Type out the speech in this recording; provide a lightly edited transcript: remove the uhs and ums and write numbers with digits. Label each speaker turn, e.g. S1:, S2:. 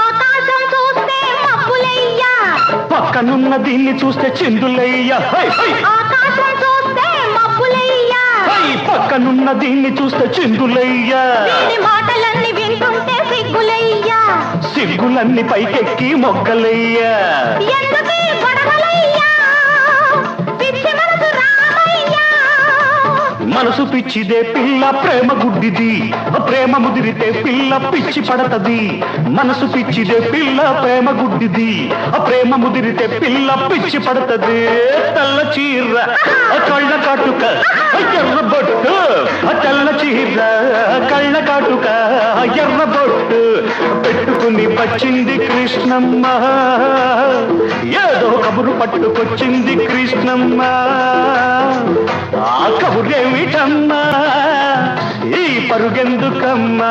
S1: ఆకాశం చూస్తే మబ్బులయ్యా,
S2: పక్కనున్న దీన్ని చూస్తే చిందులయ్యా.
S1: ఆకాశం చూస్తే మబ్బులయ్యా,
S2: పక్కనున్న దీన్ని చూస్తే చిందులయ్యా.
S1: వీడి మాటలన్నీ వింటుంటే సిగ్గులయ్యా,
S2: సిగ్గులన్నీ పైకెక్కి మొగ్గలయ్యా.
S1: ఎందుకీ గొడవలయ్యా, పిచ్చి మనసు రామయ్యా.
S2: మనసు పిచ్చిదే పిల్ల ప్రేమ గుడ్డిది, ప్రేమ ముదిరితే పిల్ల పిచ్చి పడతది. మనసు పిచ్చిదే పిల్ల ప్రేమ గుడ్డిది, ప్రేమ ముదిరితే పిల్ల పిచ్చి పడతది. తెల్ల చీర కళ్ళ కాటుక ఎర్ర బొట్టు, తెల్ల చీర కళ్ళ కాటుక ఎర్ర బొట్టు పెట్టుకుని వచ్చింది కృష్ణమ్మ. ఏదో కబురు పట్టుకొచ్చింది కృష్ణమ్మ. ఆ కబురేమిటమ్మా, ఈ పరుగెందుకమ్మా?